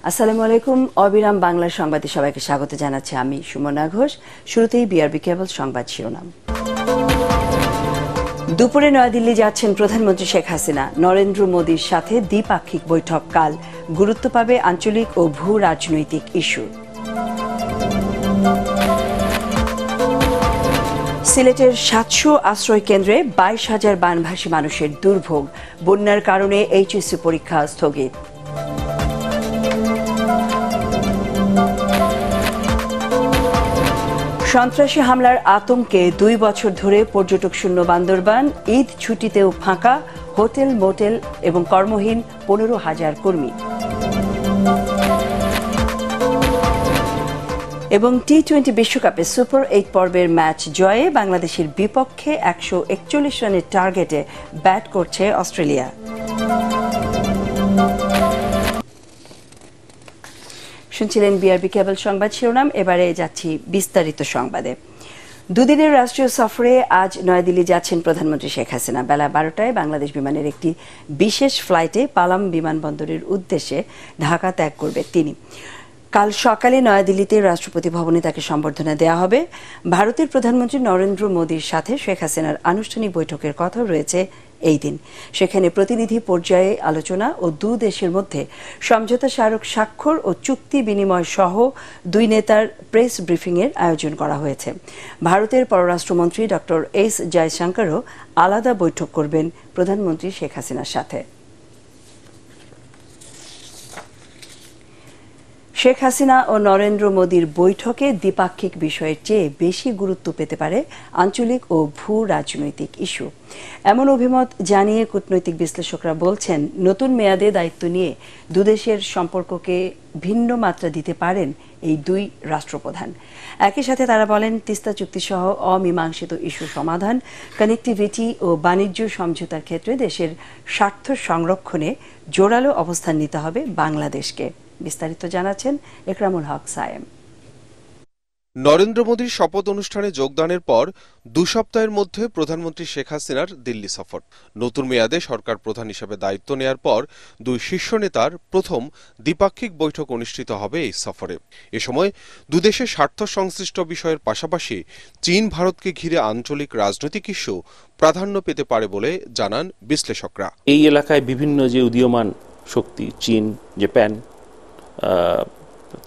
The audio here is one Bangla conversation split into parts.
আসসালামু আলাইকুম। অবিরাম বাংলা সংবাদে সবাইকে স্বাগত জানাচ্ছি আমি সুমনা ঘোষ। শুরুতেই বিআরবি কেবল সংবাদ শিরোনাম। দুপুরে নয়াদিল্লি যাচ্ছেন প্রধানমন্ত্রী শেখ হাসিনা। নরেন্দ্র মোদীর সাথে দ্বিপাক্ষিক বৈঠক কাল। গুরুত্ব পাবে আঞ্চলিক ও ভূ রাজনৈতিক ইস্যু। সিলেটের ৭০০ আশ্রয় কেন্দ্রে ২২,০০০ বানভাসী মানুষের দুর্ভোগ। বন্যার কারণে এইচএসসি পরীক্ষা স্থগিত। সন্ত্রাসী হামলার আতঙ্কে ২ বছর ধরে পর্যটক শূন্য বান্দরবান। ঈদ ছুটিতেও ফাঁকা হোটেল, মোটেল এবং কর্মহীন ১৫,০০০ কর্মী। এবং টি-20 বিশ্বকাপে সুপার ৮ পর্বের ম্যাচ জয়ে বাংলাদেশের বিপক্ষে ১৪১ রানের টার্গেটে ব্যাট করছে অস্ট্রেলিয়া। শুনছিলেন বিআরবি কেবল সংবাদ শিরোনাম। এবারে যাচ্ছি বিস্তারিত সংবাদে। দুদিনের রাষ্ট্রীয় সফরে আজ নয়াদিল্লি যাচ্ছেন প্রধানমন্ত্রী শেখ হাসিনা। বেলা ১২টায় বাংলাদেশ বিমানের একটি বিশেষ ফ্লাইটে পালাম বিমানবন্দরের উদ্দেশ্যে ঢাকা ত্যাগ করবে তিনি। কাল সকালে নয়াদিল্লিতে রাষ্ট্রপতি ভবনে তাকে সম্বর্ধনা দেওয়া হবে। ভারতের প্রধানমন্ত্রী নরেন্দ্র মোদীর সাথে শেখ হাসিনার আনুষ্ঠানিক বৈঠকের কথা রয়েছে এই দিন। সেখানে প্রতিনিধি পর্যায়ে আলোচনা ও দু দেশের মধ্যে সমঝোতা স্মারক স্বাক্ষর ও চুক্তি বিনিময় সহ দুই নেতার প্রেস ব্রিফিংয়ের আয়োজন করা হয়েছে। ভারতের পররাষ্ট্রমন্ত্রী ডক্টর এস জয়শঙ্করও আলাদা বৈঠক করবেন প্রধানমন্ত্রী শেখ হাসিনার সাথে। শেখ হাসিনা ও নরেন্দ্র মোদীর বৈঠকে দ্বিপাক্ষিক বিষয়ের চেয়ে বেশি গুরুত্ব পেতে পারে আঞ্চলিক ও ভূ রাজনৈতিক ইস্যু। এমন অভিমত জানিয়ে কূটনৈতিক বিশ্লেষকরা বলছেন, নতুন মেয়াদে দায়িত্ব নিয়ে দুদেশের সম্পর্ককে ভিন্ন মাত্রা দিতে পারেন এই দুই রাষ্ট্রপ্রধান। একই সাথে তারা বলেন, তিস্তা চুক্তিসহ অমীমাংসিত ইস্যু সমাধান, কানেক্টিভিটি ও বাণিজ্য সমঝোতার ক্ষেত্রে দেশের স্বার্থ সংরক্ষণে জোরালো অবস্থান নিতে হবে বাংলাদেশকে। বিস্তারিত জানাচ্ছেন একরামুল হক সায়েম। নরেন্দ্র মোদীর শপথ অনুষ্ঠানে যোগদানের পর ২ সপ্তাহের মধ্যে প্রধানমন্ত্রী শেখ হাসিনার দিল্লি সফর। নতুন মেয়াদে সরকার প্রধান হিসেবে দায়িত্ব নেয়ার পর দুই শীর্ষ নেতার প্রথম দ্বিপাক্ষিক বৈঠক অনুষ্ঠিত হবে এই সফরে। এ সময় দুদেশের স্বার্থ সংশ্লিষ্ট বিষয়ের পাশাপাশি চীন ভারতকে ঘিরে আঞ্চলিক রাজনৈতিক ইস্যু প্রাধান্য পেতে পারে বলে জানান বিশ্লেষকরা। এই এলাকায় বিভিন্ন যে উদীয়মান শক্তি, চীন, জাপান,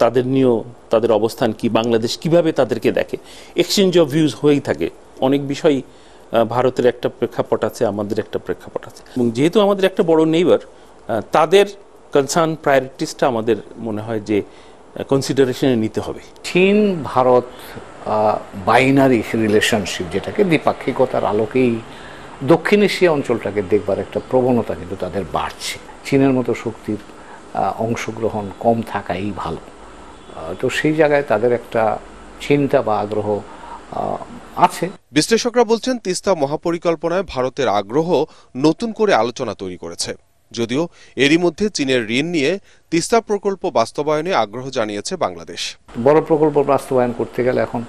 তাদের নিয়েও তাদের অবস্থান কি, বাংলাদেশ কিভাবে তাদেরকে দেখে, এক্সচেঞ্জ অফ ভিউজ হয়েই থাকে। অনেক বিষয় ভারতের একটা প্রেক্ষাপট আছে, আমাদের একটা প্রেক্ষাপট আছে, এবং যেহেতু আমাদের একটা বড় নেইবার, তাদের কনসার্ন প্রায়োরিটিসটা আমাদের মনে হয় যে কনসিডারেশনে নিতে হবে। চীন ভারত বাইনারি রিলেশনশিপ, যেটাকে দ্বিপাক্ষিকতার আলোকেই দক্ষিণ এশিয়া অঞ্চলটাকে দেখবার একটা প্রবণতা কিন্তু তাদের বাড়ছে। চীনের মতো শক্তির অংশগ্রহণ কম থাকাই ভালো। তো সেই জায়গায় তাদের একটা চিন্তা বা আগ্রহ আছে। বিশ্লেষকরা বলছেন, তিস্তা মহাপরিকল্পনায় ভারতের আগ্রহ নতুন করে আলোচনা তৈরি করেছে। যদিও এরই মধ্যে চীনের ঋণ নিয়ে তিস্তা প্রকল্প বাস্তবায়নে আগ্রহ জানিয়েছে বাংলাদেশ। বড় প্রকল্প বাস্তবায়ন করতে গেলে এখন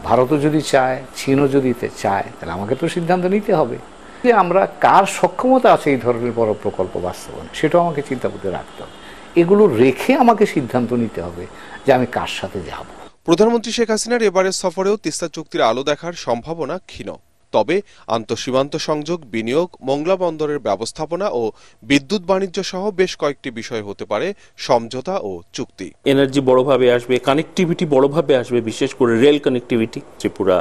ভারতও যদি চায়, চীনও যদি চায়, তাহলে আমাকে তো সিদ্ধান্ত নিতে হবে যে আমরা কার সক্ষমতা আছে এই ধরনের বড় প্রকল্প বাস্তবায়ন, সেটাও আমাকে চিন্তা করতে রাখতে হবে। এগুলো রেখে আমাকে সিদ্ধান্ত নিতে হবে যে আমি কার সাথে যাব। প্রধানমন্ত্রী শেখ হাসিনার এবারের সফরেও তিস্তা চুক্তির আলো দেখার সম্ভাবনা ক্ষীণ। তবে আন্তঃসীমান্ত সংযোগ, বিনিয়োগ, মোংলা বন্দরের ব্যবস্থাপনা ও বিদ্যুৎ বাণিজ্য সহ বেশ কয়েকটি বিষয় হতে পারে সমঝোতা ও চুক্তি। এনার্জি বড়ভাবে আসবে, কানেক্টিভিটি বড়ভাবে আসবে, বিশেষ করে রেল কানেক্টিভিটি। ত্রিপুরা,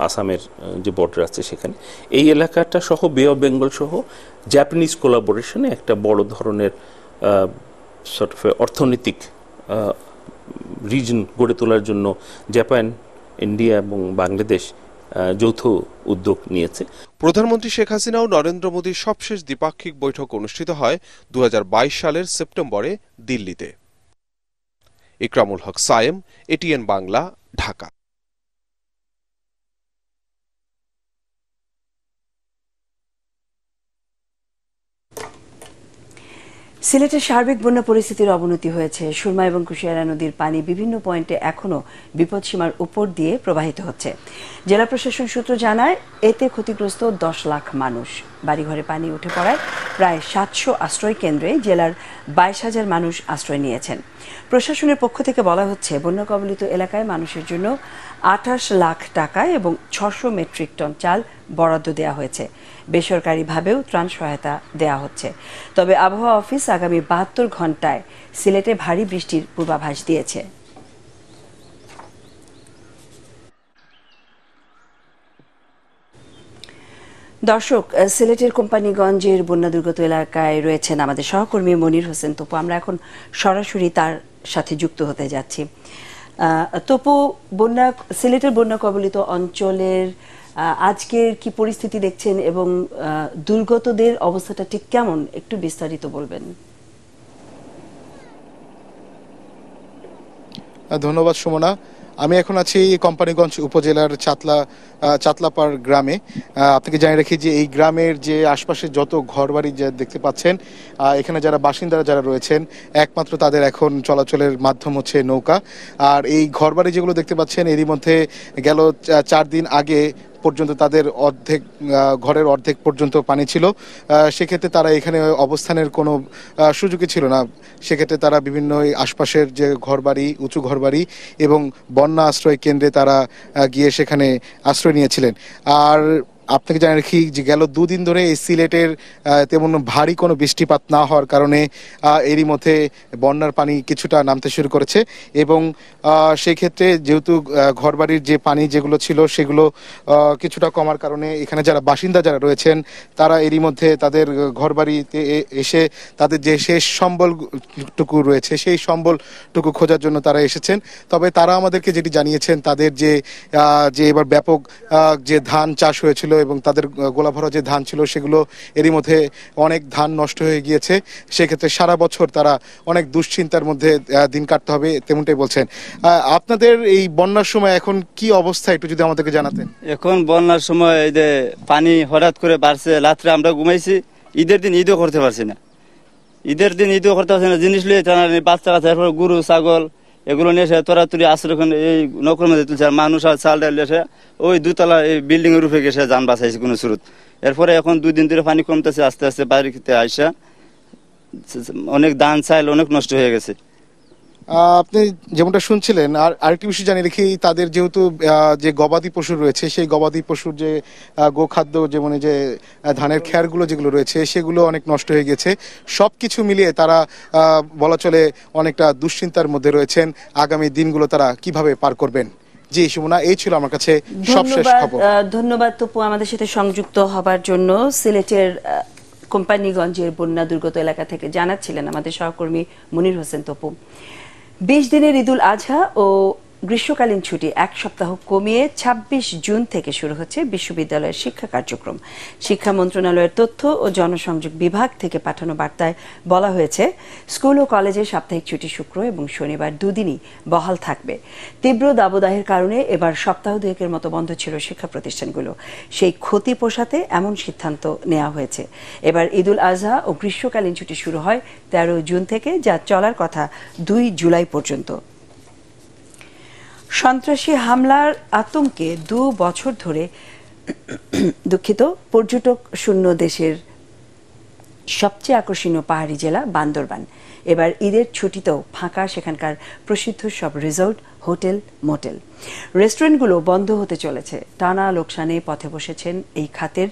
আসামের যে বর্ডার আছে সেখানে, এই এলাকাটা সহ বে অফ বেঙ্গল সহ জাপানিজ কোলাবোরেশনে একটা বড় ধরনের অর্থনৈতিক রিজন গড়ে তোলার জন্য জাপান, ইন্ডিয়া এবং বাংলাদেশ যৌথ উদ্যোগ নিয়েছে। প্রধানমন্ত্রী শেখ হাসিনা ও নরেন্দ্র মোদীর সবশেষ দ্বিপাক্ষিক বৈঠক অনুষ্ঠিত হয় ২০২২ সালের সেপ্টেম্বরে দিল্লিতে। ইকরামুল হক সায়েম, এটিএন বাংলা, ঢাকা। সিলেটের সার্বিক বন্যা পরিস্থিতির অবনতি হয়েছে। সুরমা এবং কুশিয়ারা নদীর পানি বিভিন্ন পয়েন্টে এখনও বিপদসীমার উপর দিয়ে প্রবাহিত হচ্ছে। জেলা প্রশাসন সূত্র জানায়, এতে ক্ষতিগ্রস্ত 10 লাখ মানুষ। বাড়িঘরে পানি উঠে পড়ায় প্রায় 700 আশ্রয় কেন্দ্রে জেলার 22,000 মানুষ আশ্রয় নিয়েছেন। প্রশাসনের পক্ষ থেকে বলা হচ্ছে, বন্যা কবলিত এলাকায় মানুষের জন্য 28 লাখ টাকা এবং 600 মেট্রিক টন চাল বরাদ্দ দেওয়া হয়েছে। বেসরকারিভাবেও ত্রাণ সহায়তা দেওয়া হচ্ছে। তবে আবহাওয়া অফিস আগামী 72 ঘন্টায় সিলেটে ভারী বৃষ্টির পূর্বাভাস দিয়েছে। দর্শক, সিলেটের কোম্পানিগঞ্জের বন্যা দুর্গত এলাকায় রয়েছেন আমাদের সহকর্মী মনির হোসেন তপু। আমরা এখন সরাসরি তার সাথে যুক্ত হতে যাচ্ছি। তপু, সিলেটের বন্যা কবলিত অঞ্চলের আজকের কি পরিস্থিতি দেখছেন এবং দুর্গতদের অবস্থাটা ঠিক কেমন, একটু বিস্তারিত বলবেন। ধন্যবাদ সুমনা। আমি এখন আছি কোম্পানিগঞ্জ উপজেলার চাতলাপাড় গ্রামে। আপনাকে জানিয়ে রাখি যে এই গ্রামের যে আশপাশে যত ঘরবাড়ি যা দেখতে পাচ্ছেন, এখানে যারা বাসিন্দারা যারা রয়েছেন একমাত্র তাদের এখন চলাচলের মাধ্যম হচ্ছে নৌকা। আর এই ঘরবাড়ি যেগুলো দেখতে পাচ্ছেন এরই মধ্যে গেল 4 দিন আগে পর্যন্ত তাদের ঘরের অর্ধেক পর্যন্ত পানি ছিল। সেক্ষেত্রে তারা এখানে অবস্থানের কোনো সুযোগই ছিল না। সেক্ষেত্রে তারা বিভিন্ন আশপাশের যে ঘরবাড়ি, উঁচু ঘরবাড়ি এবং বন্যা আশ্রয় কেন্দ্রে তারা গিয়ে সেখানে আশ্রয় নিয়েছিলেন। আর আপনাকে জানিয়ে রাখি যে গেল 2 দিন ধরে এই সিলেটের তেমন ভারী কোনো বৃষ্টিপাত না হওয়ার কারণে এরই মধ্যে বন্যার পানি কিছুটা নামতে শুরু করেছে এবং সেই ক্ষেত্রে যেহেতু ঘরবাড়ির যে পানি যেগুলো ছিল সেগুলো কিছুটা কমার কারণে এখানে যারা বাসিন্দা যারা রয়েছেন তারা এরই মধ্যে তাদের ঘরবাড়িতে এসে তাদের যে শেষ সম্বলটুকু রয়েছে সেই সম্বলটুকু খোঁজার জন্য তারা এসেছেন। তবে তারা আমাদেরকে যেটি জানিয়েছেন, তাদের যে এবার ব্যাপক যে ধান চাষ হয়েছিল এবং তাদের গোলা ভরা যে ধান ছিল সেগুলো এরই মধ্যে অনেক ধান নষ্ট হয়ে গিয়েছে। সেক্ষেত্রে সারা বছর তারা অনেক দুশ্চিন্তার মধ্যে দিন কাটতে হবে, তেমনটাই বলছেন। আপনাদের এই বন্যার সময় এখন কি অবস্থা একটু যদি আমাদেরকে জানাতেন। এখন বন্যার সময় এই যে পানি হঠাৎ করে বাড়ছে, রাত্রে আমরা ঘুমাইছি, ঈদের দিন ঈদও করতে পারছি না, জিনিস লিয়ে বাচ্চা কাচ্চা, এরপর গরু ছাগল এগুলো নিয়ে এসে তোরাতুরি আশ্রয় এই নৌকর মধ্যে তুলছে। আর মানুষ আর চাল ডাল এসে ওই 2তলা এই বিল্ডিং এর রূপে গেছে যান বাঁচাইছে কোনো স্রোত। এরপরে এখন 2 দিন ধরে পানি কমতেছে, আস্তে আস্তে বাড়িতে আইসা অনেক ধান চাল অনেক নষ্ট হয়ে গেছে। আপনি যেমনটা শুনছিলেন, আর আরেকটি বিষয় জানিয়ে রেখে তাদের যেহেতু যে গবাদি পশু রয়েছে সেই গবাদি পশুর যে গোখাদ্য, যেমন যে ধানের খ্যারগুলো যেগুলো রয়েছে সেগুলো অনেক নষ্ট হয়ে গেছে। সবকিছু মিলিয়ে তারা বলা চলে অনেকটা দুশ্চিন্তার মধ্যে রয়েছেন। আগামী দিনগুলো তারা কিভাবে পার করবেন। জি সুমনা, এই ছিল আমার কাছে সবশেষ খবর। ধন্যবাদ তপু আমাদের সাথে সংযুক্ত হবার জন্য। সিলেটের কোম্পানিগঞ্জের বন্যা দুর্গত এলাকা থেকে জানাচ্ছিলেন আমাদের সহকর্মী মনির হোসেন তপু। 20 দিনের ঈদুল আজহা ও গ্রীষ্মকালীন ছুটি 1 সপ্তাহ কমিয়ে 26 জুন থেকে শুরু হচ্ছে বিশ্ববিদ্যালয়ের শিক্ষা কার্যক্রম। শিক্ষা মন্ত্রণালয়ের তথ্য ও জনসংযোগ বিভাগ থেকে পাঠানো বার্তায় বলা হয়েছে, স্কুল ও কলেজে সাপ্তাহিক ছুটি শুক্র এবং শনিবার 2 দিনই বহাল থাকবে। তীব্র দাবদাহের কারণে এবার সপ্তাহ 2 মতো বন্ধ ছিল শিক্ষা প্রতিষ্ঠানগুলো। সেই ক্ষতি পোষাতে এমন সিদ্ধান্ত নেওয়া হয়েছে। এবার ঈদুল আজহা ও গ্রীষ্মকালীন ছুটি শুরু হয় 13 জুন থেকে, যা চলার কথা 2 জুলাই পর্যন্ত। সন্ত্রাসী হামলার আতঙ্কে 2 বছর ধরে পর্যটক শূন্য দেশের সবচেয়ে আকর্ষণীয় পাহাড়ি জেলা বান্দরবান। এবার ঈদের ছুটিতেও ফাঁকা সেখানকার প্রসিদ্ধ সব রিসোর্ট, হোটেল, মোটেল। রেস্টুরেন্টগুলো বন্ধ হতে চলেছে। টানা লোকসানে পথে বসেছেন এই খাতের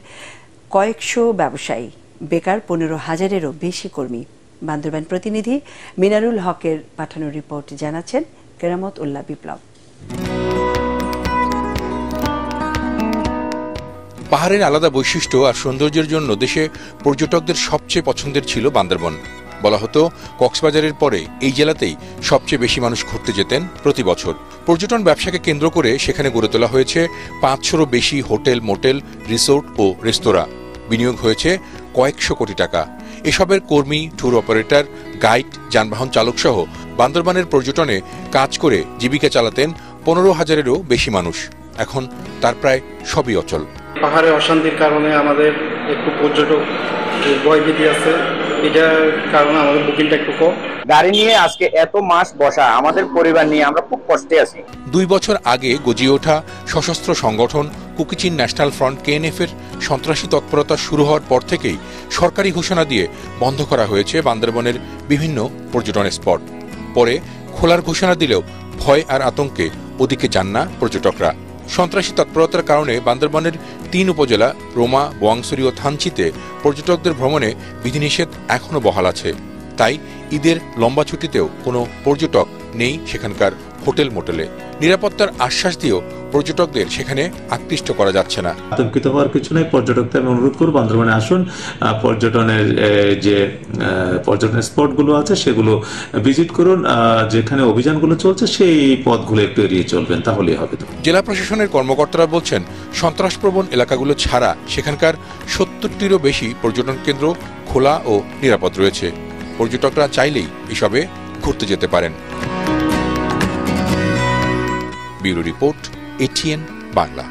কয়েকশো ব্যবসায়ী, বেকার 15,000-এরও বেশি কর্মী। বান্দরবান প্রতিনিধি মিনারুল হকের পাঠানো রিপোর্ট জানাচ্ছেন কেরামত উল্লাহ বিপ্লব। পাহাড়ের আলাদা বৈশিষ্ট্য আর সৌন্দর্যের জন্য দেশে পর্যটকদের সবচেয়ে পছন্দের ছিল বান্দরবান। বলা হতো কক্সবাজারের পরে এই জেলাতেই সবচেয়ে বেশি মানুষ ঘুরতে যেতেন প্রতি বছর। পর্যটন ব্যবসাকে কেন্দ্র করে সেখানে গড়ে তোলা হয়েছে 500-রও বেশি হোটেল, মোটেল, রিসোর্ট ও রেস্তোরাঁ। বিনিয়োগ হয়েছে কয়েকশো কোটি টাকা। এসবের কর্মী, ট্যুর অপারেটর, গাইড, যানবাহন চালক সহ বান্দরবানের পর্যটনে কাজ করে জীবিকা চালাতেন 15,000-এরও বেশি মানুষ। এখন তার প্রায় সবই অচল। পাহাড়ে অশান্তির কারণে আমাদের একটু পর্যটক ভয়ভীতি আছে, এটার কারণে আমাদের বুকিংটা একটু কম। গাড়ি নিয়ে আজকে এত মাস বসা, আমাদের পরিবার নিয়ে আমরা খুব কষ্টে আছি। 2 বছর আগে গজিয়ে ওঠা সশস্ত্র সংগঠন কুকিচিন ন্যাশনাল ফ্রন্ট KNF-এর সন্ত্রাসী তৎপরতা শুরু হওয়ার পর থেকেই সরকারি ঘোষণা দিয়ে বন্ধ করা হয়েছে বান্দরবনের বিভিন্ন পর্যটন স্পট। পরে খোলার ঘোষণা দিলেও ভয় আর আতঙ্কে ওদিকে যান না পর্যটকরা। সন্ত্রাসী তৎপরতার কারণে বান্দরবনের ৩ উপজেলা রোমা, বোয়াংছড়ি ও থানচিতে পর্যটকদের ভ্রমণে বিধিনিষেধ এখনো বহাল আছে। তাই ঈদের লম্বা ছুটিতেও কোনো পর্যটক নেই সেখানকার হোটেল মোটেলে। নিরাপত্তার আশ্বাস দিয়েও পর্যটকদের সেখানে আকৃষ্ট করা যাচ্ছে না। আতঙ্কিত হওয়ার কিছু নেই। পর্যটকদের আমি অনুরোধ করব বান্দরবানে আসুন, পর্যটনের যে পর্যটন স্পটগুলো আছে সেগুলো ভিজিট করুন, যেখানে অভিযানগুলো চলছে সেই পথগুলো একটু এড়িয়ে চলবেন, তাহলেই হবে। জেলা প্রশাসনের কর্মকর্তারা বলছেন, সন্ত্রাসপ্রবণ এলাকাগুলো ছাড়া সেখানকার ৭০টিরও বেশি পর্যটন কেন্দ্র খোলা ও নিরাপদ রয়েছে। পর্যটকরা চাইলেই এসবে ঘুরতে যেতে পারেন। Bureau report, ATN Bangla.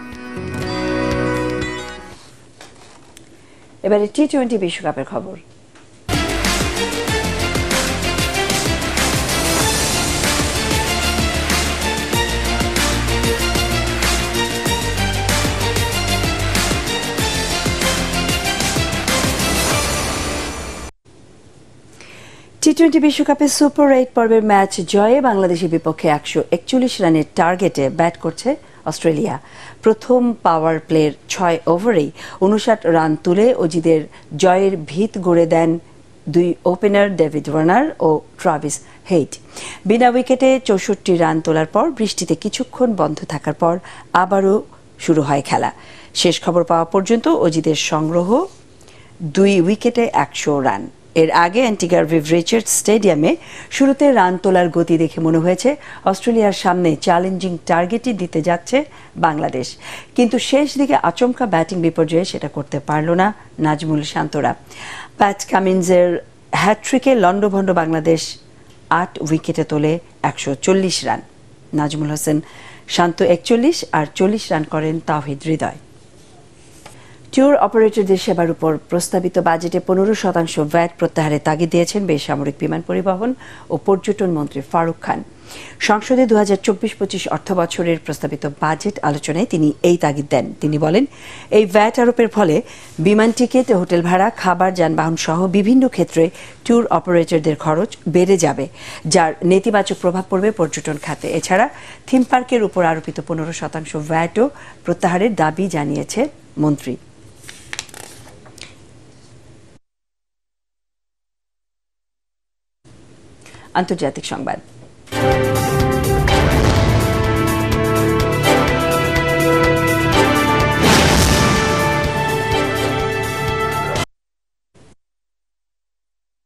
এবারে টি-20 বিশ্বকাপের খবর। টি-20 বিশ্বকাপে সুপার 8 পর্বের ম্যাচ জয়ে বাংলাদেশের বিপক্ষে ১৪১ রানের টার্গেটে ব্যাট করছে অস্ট্রেলিয়া। প্রথম পাওয়ার প্লের ৬ ওভারেই ৫৯ রান তুলে অজিদের জয়ের ভিত গড়ে দেন দুই ওপেনার ডেভিড ওয়ার্নার ও ট্রাভিস হেইট। বিনা উইকেটে ৬৪ রান তোলার পর বৃষ্টিতে কিছুক্ষণ বন্ধ থাকার পর আবারও শুরু হয় খেলা। শেষ খবর পাওয়া পর্যন্ত অজিদের সংগ্রহ ২ উইকেটে ১০০ রান। এর আগে অ্যান্টিগার ভিভ রিচার্ডস স্টেডিয়ামে শুরুতে রান তোলার গতি দেখে মনে হয়েছে অস্ট্রেলিয়ার সামনে চ্যালেঞ্জিং টার্গেটই দিতে যাচ্ছে বাংলাদেশ, কিন্তু শেষ দিকে আচমকা ব্যাটিং বিপর্যয়ে সেটা করতে পারল না নাজমুল শান্তরা। প্যাট কামিন্সের হ্যাট্রিকে লন্ডভন্ড বাংলাদেশ ৮ উইকেটে তোলে ১৪০ রান। নাজমুল হোসেন শান্ত ৪১ আর ৪০ রান করেন তাওহিদ হৃদয়। ট্যুর অপারেটরদের সেবার উপর প্রস্তাবিত বাজেটে ১৫% ভ্যাট প্রত্যাহারের তাগিদ দিয়েছেন বেসামরিক বিমান পরিবহন ও পর্যটন মন্ত্রী ফারুক খান। সংসদে ২০২৪-২৫ অর্থ বছরের প্রস্তাবিত বাজেট আলোচনায় তিনি এই তাগিদ দেন। তিনি বলেন, এই ভ্যাট আরোপের ফলে বিমান টিকিট, হোটেল ভাড়া, খাবার, যানবাহন সহ বিভিন্ন ক্ষেত্রে ট্যুর অপারেটরদের খরচ বেড়ে যাবে, যার নেতিবাচক প্রভাব পড়বে পর্যটন খাতে। এছাড়া থিম পার্কের উপর আরোপিত ১৫% ভ্যাটও প্রত্যাহারের দাবি জানিয়েছে মন্ত্রী। আন্তর্জাতিক সংবাদ।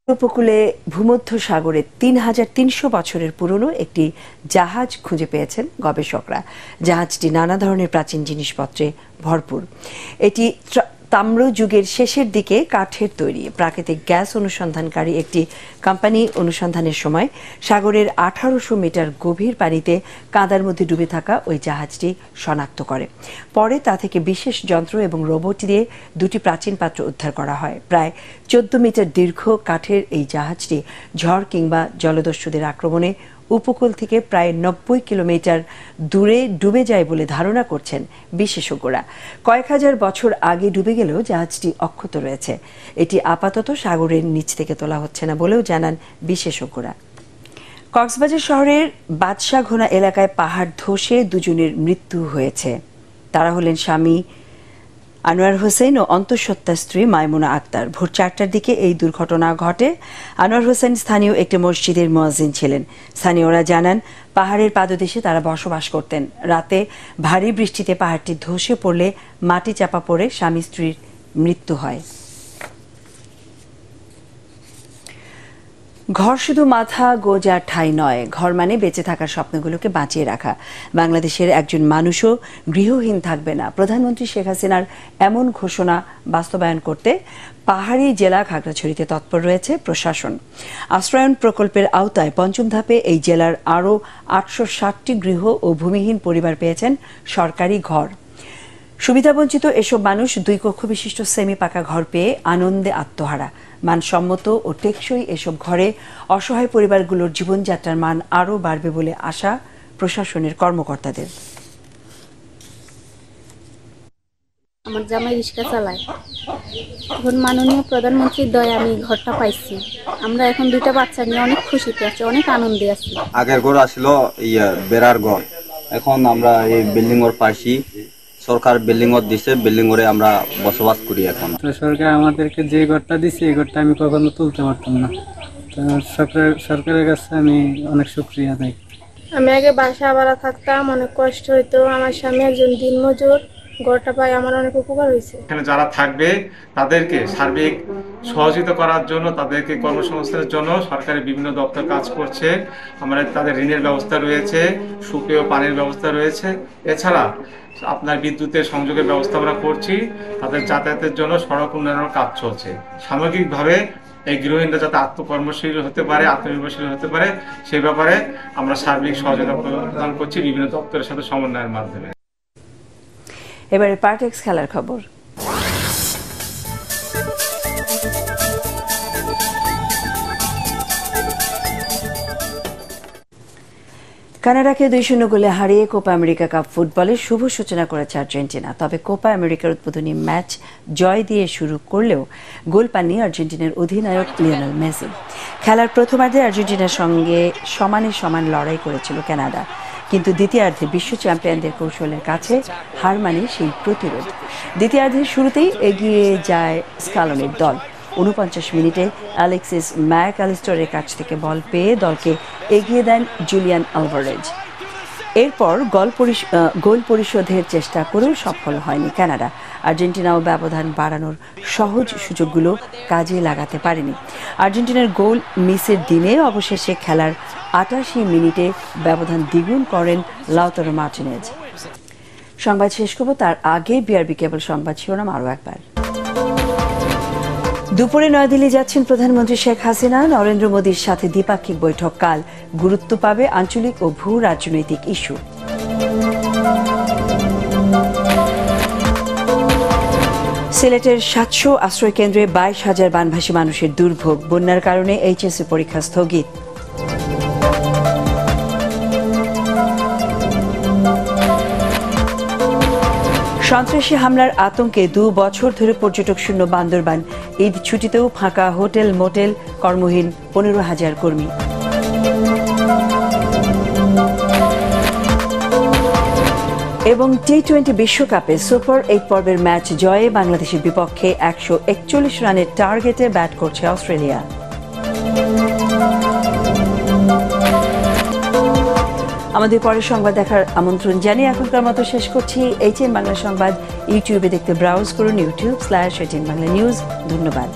উপকূলে ভূমধ্য সাগরে ৩৩০০ বছরের পুরনো একটি জাহাজ খুঁজে পেয়েছেন গবেষকরা। জাহাজটি নানা ধরনের প্রাচীন জিনিসপত্রে ভরপুর। এটি তাম্র যুগের শেষের দিকে কাঠের তৈরি। প্রাকৃতিক গ্যাস অনুসন্ধানকারী একটি কোম্পানি অনুসন্ধানের সময় সাগরের ১৮০০ মিটার গভীর পানিতে কাদার মধ্যে ডুবে থাকা ওই জাহাজটি শনাক্ত করে। পরে তা থেকে বিশেষ যন্ত্র এবং রোবট দিয়ে ২টি প্রাচীন পাত্র উদ্ধার করা হয়। প্রায় ১৪ মিটার দীর্ঘ কাঠের এই জাহাজটি ঝড় কিংবা জলদস্যুদের আক্রমণে উপকূল থেকে প্রায় ৯০ কিলোমিটার দূরে ডুবে যায় বলে ধারণা করছেন বিশেষজ্ঞরা। কয়েক হাজার বছর আগে ডুবে গেলেও জাহাজটি অক্ষত রয়েছে। এটি আপাতত সাগরের নিচ থেকে তোলা হচ্ছে না বলেও জানান বিশেষজ্ঞরা। কক্সবাজার শহরের বাদশাঘোনা এলাকায় পাহাড় ধসে দুজনের মৃত্যু হয়েছে। তারা হলেন স্বামী আনোয়ার হোসেন ও অন্তঃসত্ত্বা স্ত্রী মাইমুনা আক্তার। ভোর ৪টার দিকে এই দুর্ঘটনা ঘটে। আনোয়ার হোসেন স্থানীয় একটি মসজিদের মুয়াজ্জিন ছিলেন। স্থানীয়রা জানান, পাহাড়ের পাদদেশে তারা বসবাস করতেন। রাতে ভারী বৃষ্টিতে পাহাড়টি ধসে পড়লে মাটি চাপা পড়ে স্বামী স্ত্রীর মৃত্যু হয়। ঘর শুধু মাথা গোজার ঠাঁই নয়, ঘর মানে বেঁচে থাকার স্বপ্নগুলোকে বাঁচিয়ে রাখা। বাংলাদেশের একজন মানুষও গৃহহীন থাকবে না। প্রধানমন্ত্রী শেখ হাসিনার এমন ঘোষণা বাস্তবায়ন করতে পাহাড়ি জেলা খাগড়াছড়িতে তৎপর রয়েছে প্রশাসন। আশ্রয়ন প্রকল্পের আওতায় পঞ্চম ধাপে এই জেলার আরও ৮৬০টি গৃহ ও ভূমিহীন পরিবার পেয়েছেন সরকারি ঘর। সুবিধাবঞ্চিত এসব মানুষ ২ কক্ষ বিশিষ্ট সেমি পাকা ঘর পেয়ে আনন্দে আত্মহারা। মানসম্মত ও টেকসই এসব ঘরে অসহায় পরিবারগুলোর জীবনযাত্রার মান আরও বাড়বে বলে আশা প্রশাসনের কর্মকর্তাদের। আমার জামাই রিক্সা চালায়। এখন মাননীয় প্রধানমন্ত্রীর দয়ে আমি ঘরটা পাইছি। আমরা এখন 2টা বাচ্চা নিয়ে অনেক খুশিতে আছি, অনেক আনন্দে আছি। আগের ঘর আসলো বেড়ার ঘর, এখন আমরা এই বিল্ডিং ওর পাইছি। সরকার বিল্ডিং ওর দিছে, বিল্ডিং ওরে আমরা বসবাস করি। এখন তো সরকার আমাদেরকে যে ঘরটা দিছে এই ঘরটা আমি কখনো তুলতে পারতাম না। তো সরকারের কাছে আমি অনেক শুকরিয়া আদায়। আমি আগে বাসা ভাড়া থাকতাম, অনেক কষ্ট হইতো। আমার স্বামী একজন দিনমজুর, ঘরটা পাই আমার অনেক উপকার হয়েছে। এখানে যারা থাকবে তাদেরকে সার্বিক সহযোগিতা করার জন্য, তাদেরকে কর্মসংস্থানের জন্য সরকারের বিভিন্ন দপ্তর কাজ করছে। আমাদের তাদের ঋণের ব্যবস্থা রয়েছে, সুপেয় পানির ব্যবস্থা রয়েছে, এছাড়া আপনার বিদ্যুতের সংযোগের ব্যবস্থা আমরা করছি। তাদের যাতায়াতের জন্য সড়ক উন্নয়নের কাজ চলছে। সামগ্রিকভাবে এই গৃহহীনরা যাতে আত্মকর্মশীল হতে পারে, আত্মনির্ভরশীল হতে পারে, সেই ব্যাপারে আমরা সার্বিক সহযোগিতা প্রদান করছি বিভিন্ন দপ্তরের সাথে সমন্বয়ের মাধ্যমে। এবারে পার্টেক্স খেলার খবর। কানাডাকে 2-0 গোলে হারিয়ে কোপা আমেরিকা কাপ ফুটবলের শুভ সূচনা করেছে আর্জেন্টিনা। তবে কোপা আমেরিকার উদ্বোধনী ম্যাচ জয় দিয়ে শুরু করলেও গোল পাননি আর্জেন্টিনার অধিনায়ক লিওনেল মেসি। খেলার প্রথমার্ধে আর্জেন্টিনার সঙ্গে সমান লড়াই করেছিল কানাডা, কিন্তু দ্বিতীয়ার্ধে বিশ্ব চ্যাম্পিয়নদের কৌশলের কাছে হার মানে সেই প্রতিরোধ। দ্বিতীয়ার্ধের শুরুতেই এগিয়ে যায় স্কালোনির দল। 49 মিনিটে অ্যালেক্সিস ম্যাকঅ্যালিস্টারের কাছ থেকে বল পেয়ে দলকে এগিয়ে দেন জুলিয়ান আলভারেজ। এরপর গোল পরিশোধের চেষ্টা করেও সফল হয়নি কানাডা। আর্জেন্টিনাও ব্যবধান বাড়ানোর সহজ সুযোগগুলো কাজে লাগাতে পারেনি। আর্জেন্টিনার গোল মিসের দিনে অবশেষে খেলার 88 মিনিটে ব্যবধান দ্বিগুণ করেন লাউতারো মার্টিনেজ। সংবাদ শেষ করব, তার আগে বিআরবি কেবল সংবাদ শিরোনাম আরও একবার। দুপুরে নয়াদিল্লি যাচ্ছেন প্রধানমন্ত্রী শেখ হাসিনা। নরেন্দ্র মোদীর সাথে দ্বিপাক্ষিক বৈঠক কাল। গুরুত্ব পাবে আঞ্চলিক ও ভূ রাজনৈতিক ইস্যু। সিলেটের 700 আশ্রয় কেন্দ্রে 22,000 বানভাসী মানুষের দুর্ভোগ। বন্যার কারণে এইচএসসি পরীক্ষা স্থগিত। সন্ত্রাসী হামলার আতঙ্কে 2 বছর ধরে পর্যটক শূন্য বান্দরবান। ঈদ ছুটিতেও ফাঁকা হোটেল মোটেল, কর্মহীন 15,000 কর্মী। এবং টি-20 বিশ্বকাপে সুপার 8 পর্বের ম্যাচ জয়ে বাংলাদেশের বিপক্ষে 141 রানের টার্গেটে ব্যাট করছে অস্ট্রেলিয়া। আমাদের পরের সংবাদ দেখার আমন্ত্রণ জানিয়ে এখনকার মতো শেষ করছি। ATN বাংলা সংবাদ ইউটিউবে দেখতে ব্রাউজ করুন youtube/ATN বাংলা নিউজ। ধন্যবাদ।